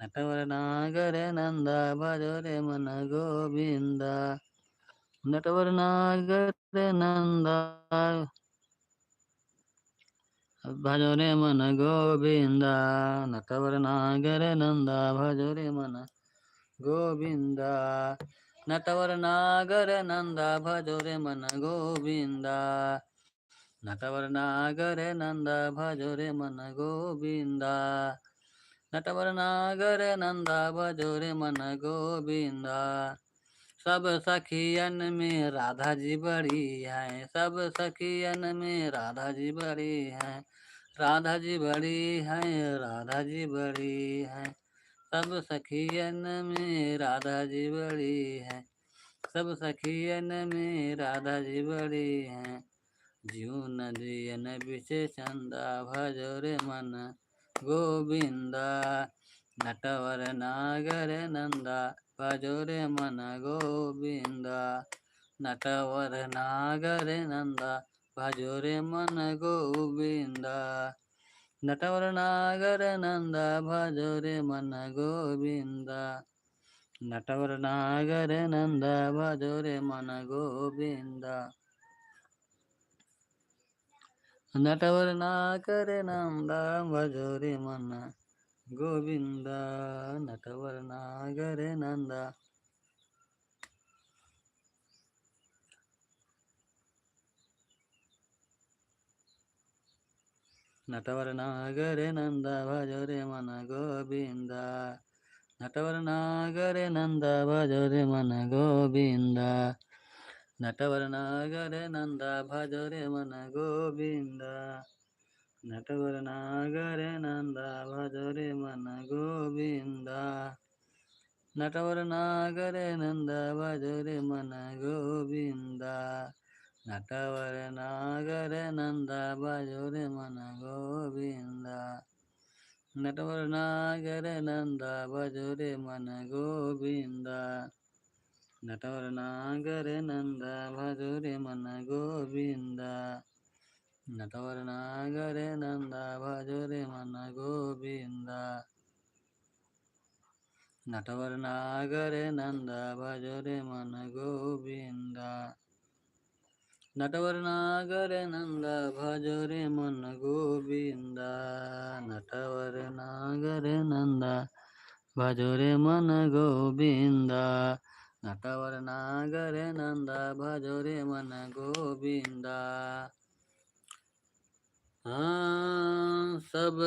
नटवर नागर नंदा भजो रे मन गोविंदा नटवर नागर नंदा भजो रे मन गोविंदा नटवर नागर नंदा भजो रे मन गोविंदा नटवर नागर नंदा भजो रे मन गोविंदा नटवर नागर नंदा भजो रे मन गोविंदा नटवर नागर नंदा भजो रे मन गोविंदा सब सखियन में राधा जी बड़ी है सब सखियन में राधा जी बड़ी है राधा जी बड़ी है राधा जी बड़ी है सब सखियन में राधा जी बड़ी है सब सखियन में राधा जी बड़ी है जीव नदियन बिचे चंदा भजो रे मन गोविंदा नटवर नागर नंदा भजो रे मन गोविंदा नटवर नागर नंदा भजो रे मन गोविंदा नटवर नागर नंदा भजो रे मन गोविंदा नटवर नागर नंदा भजो रे मन गोविंदा नटवर नागर नंदा भजो रे मन गोविंदा नटवर नागर नंदा नटवर नागर नंदा भजो रे मन गोविंदा नटवर नागर नंदा भजो रे मन गोविंदा नटवर नागर नंदा भजो रे मन गोविंदा नटवर नागर नंदा भजो रे मन गोविंदा नटवर नागर नंदा भजो रे मन गोविंदा नटवर नागर नंदा भजो रे मन गोविंदा नटवर नागर नंदा भजो रे मन गोविंदा नटवर नागर नंदा भजो रे मन गोविंदा नटवर नागर नंदा भजो रे मन गोविंदा नटवर नागर नंदा भजो रे मन गोविंदा नटवर नागर नंदा भजो रे मन गोविंदा नटवर नागर नंदा भजो रे मन गोविंदा नटवर नागर नंदा भजो रे मन गोविंदा सब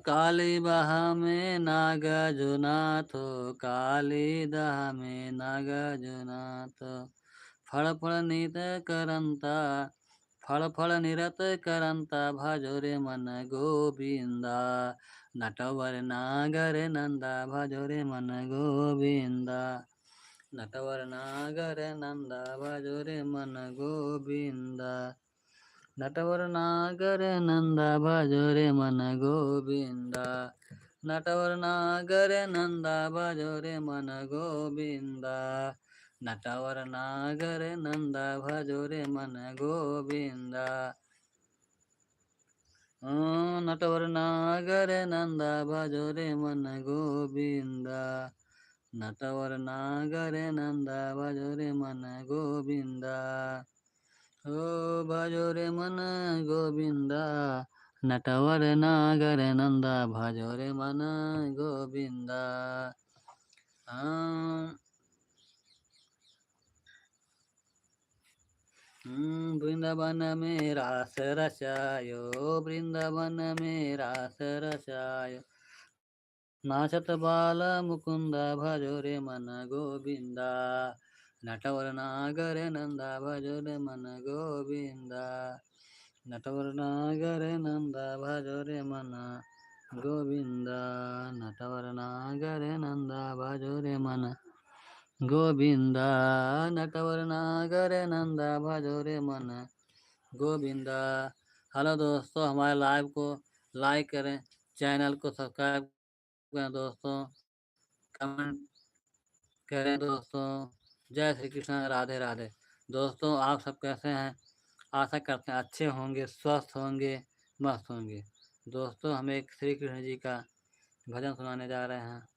काली बहा में नागा जो नाथो काली दहा में नागा जो नाथो फल फल नित करंता फल फल निरत करंता भजो रे मन गोविंदा नटवर नागर नंदा भजो रे मन गोविंदा नटवर नागर नंदा भजो रे मन गोविंदा नटवर नागर नंदा भजो रे मन गोविंदा नटवर नागर नंदा भजो रे मन गोविंदा नटवर नागर नंदा भजो रे मन गोविंदा नटवर नागर नंदा भजो रे मन गोविंदा नटवर नागर नंदा भजो रे मन गोविंदा ओ भजो रे मन गोविंदा नटवर नागर नंदा भजो रे मन गोविंदा वृंदावन में रास रचायो वृंदावन में रास रचायो नाचत बाल मुकुंद भजो रे मन गोविंदा नटवर नागर नंदा भजो रे मन गोविंदा नटवर नागर नंदा भजो रे मन गोविंदा नटवर नागर नंदा भजो रे मन गोविंद नटवर नागर नंदा भजो रे मन गोविंद। हेलो दोस्तों, हमारे लाइव को लाइक करें, चैनल को सब्सक्राइब करें दोस्तों, कमेंट करें दोस्तों। जय श्री कृष्ण, राधे राधे। दोस्तों आप सब कैसे हैं? आशा करते हैं अच्छे होंगे, स्वस्थ होंगे, मस्त होंगे। दोस्तों हम एक श्री कृष्ण जी का भजन सुनाने जा रहे हैं।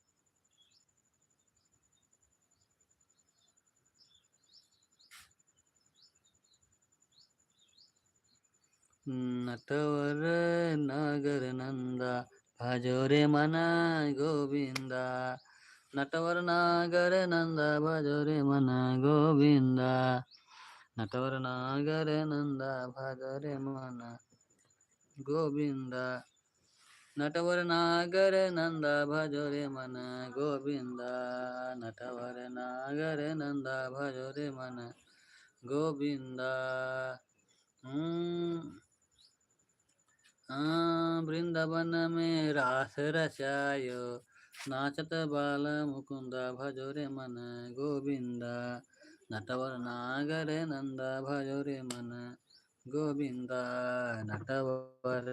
नटवर नागर नंदा भजो रे मना गोविंदा। नटवर नागर नंदा भजो रे मना गोविंदा। नटवर नागर नंदा भजो रे मना गोविंदा। नटवर नागर नंदा भजो रे मन गोविंदा। नटवर नागर नंदा भजो रे मन गोविंदा। वृंदावन में रास रचायो, नाचत बाल मुकुंद भजो रे मन गोविंदा। नटवर नागर नंदा भजो रे मन गोविंदा। नटवर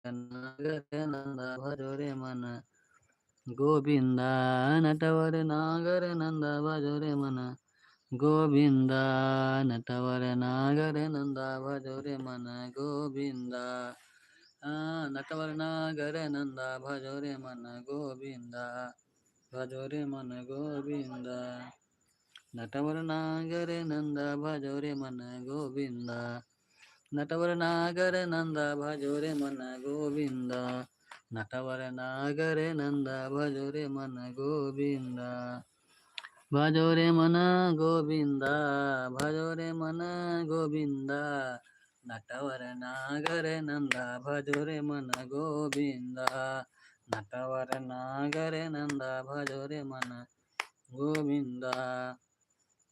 नागर नंदा भजो रे मन गोविंदा। नटवर नागर नंदा भजो रे मन गोविंदा। नटवर नागर नंदा भजो रे मन गोविंदा। नटवर नागर नंदा भजो रे मन गोविंदा। भजो रे मन गोविंदा। नटवर नागर नंदा भजो रे मन गोविंदा। नटवर नागर नंदा भजो रे मन गोविंदा। नटवर नागर नंदा भजो रे मन गोविंदा। भजो रे मन गोविंदा। भजो रे मन गोविंदा। नटवर नागर नंदा भजो रे मन गोविंदा। नटवर नागर नंदा भजो रे मन गोविंदा।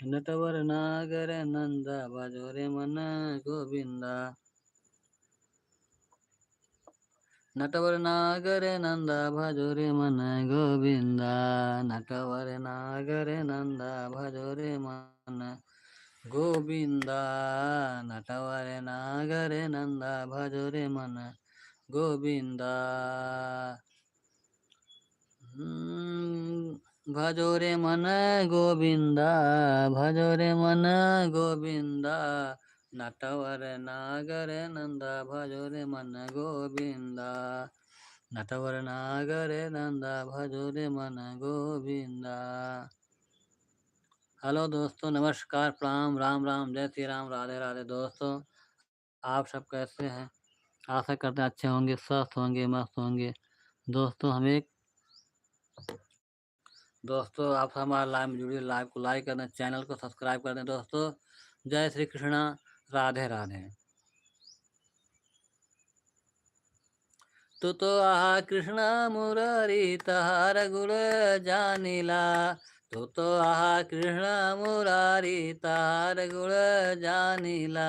नटवर नागर नंदा भजो रे मन गोविंदा। नटवर नागर नंदा भजो रे मन गोविंदा। नटवर नागर नंदा भजो रे मन गोविंदा। नटवर नागर नंदा भजो रे मन गोविंदा। भजो रे मन गोविंदा। भजो रे मन गोविंदा। नटवर नागर नंदा भजो रे मन गोविंदा। नटवर नागर नंदा भजो रे मन गोविंदा। हेलो दोस्तों, नमस्कार, प्रणाम, राम राम, जय श्री राम, राधे राधे। दोस्तों आप सब कैसे हैं? आशा करते हैं अच्छे होंगे, स्वस्थ होंगे, मस्त होंगे। दोस्तों आप हमारे लाइव में जुड़िए, लाइव को लाइक कर दें, चैनल को सब्सक्राइब कर दें। दोस्तों जय श्री कृष्णा, राधे राधे। तू तो आहा कृष्ण मुरारी तहार गुण जानिला। तू तो आहा कृष्ण मुरारी तहार गुण जानिला।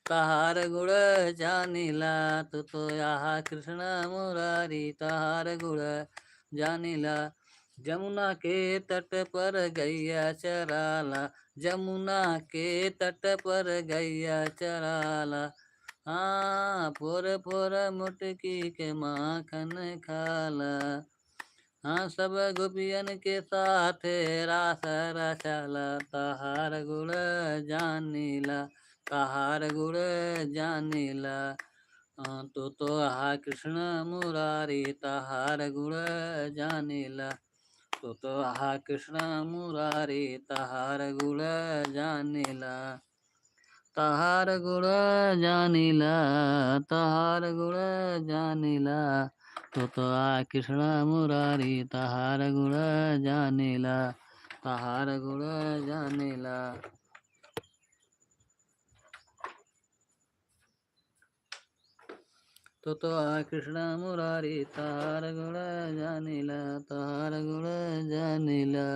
तहार गुण जानिला। तू तो आहा कृष्ण मुरारी तहार गुण जानिला। जमुना के तट पर गैया चराला। जमुना के तट पर गैया चराला। हाँ पोर पोर मुटकी के माखन खाला। हाँ सब गोपियन के साथ रास रचाला। तहार गुण जानिला। तहार गुण जानिला। तू तो आहा कृष्ण मुरारी तहार गुण जानिला। तू तो आहा कृष्ण मुरारी तहार गुण जानिला। तहार गुण जानिला। तहार गुण जानिला। तू तो आ कृष्ण मुरारी तहार गुण जानिला। तहार गुण जानिला। तू तो आ कृष्ण मुरारी तहार गुण जानिला। तहार गुण जानिला।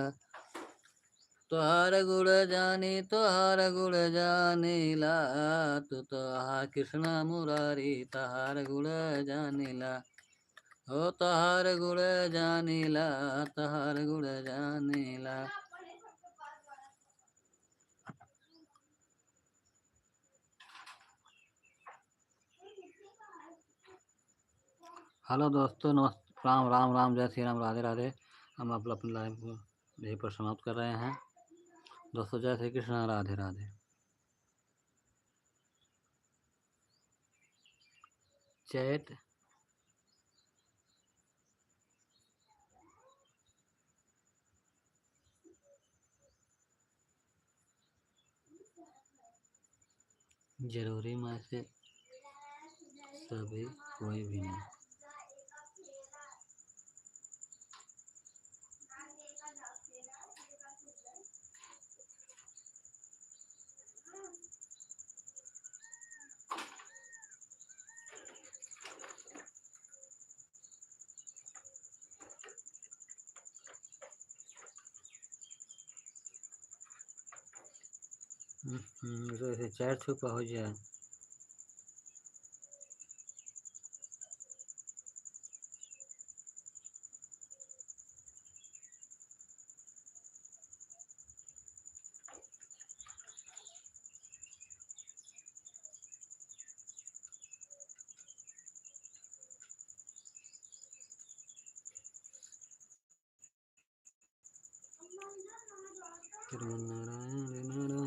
तुहार गुण जानी तुहार गुण जानिला। तू तो आहा कृष्ण मुरारी तहार गुण जानिला। हो तहार गुण जानिला। तहार गुण जानिला। हेलो दोस्तों, नमस्ते, राम राम राम, जय श्री राम, राधे राधे। हम अपनी लाइव को यहीं पर समाप्त कर रहे हैं। दोस्तों, जय श्री कृष्ण, राधे राधे। चैत जरूरी में से सभी कोई भी नहीं। तो ऐसे चैट छुपा हो जाए। नारायण नारायण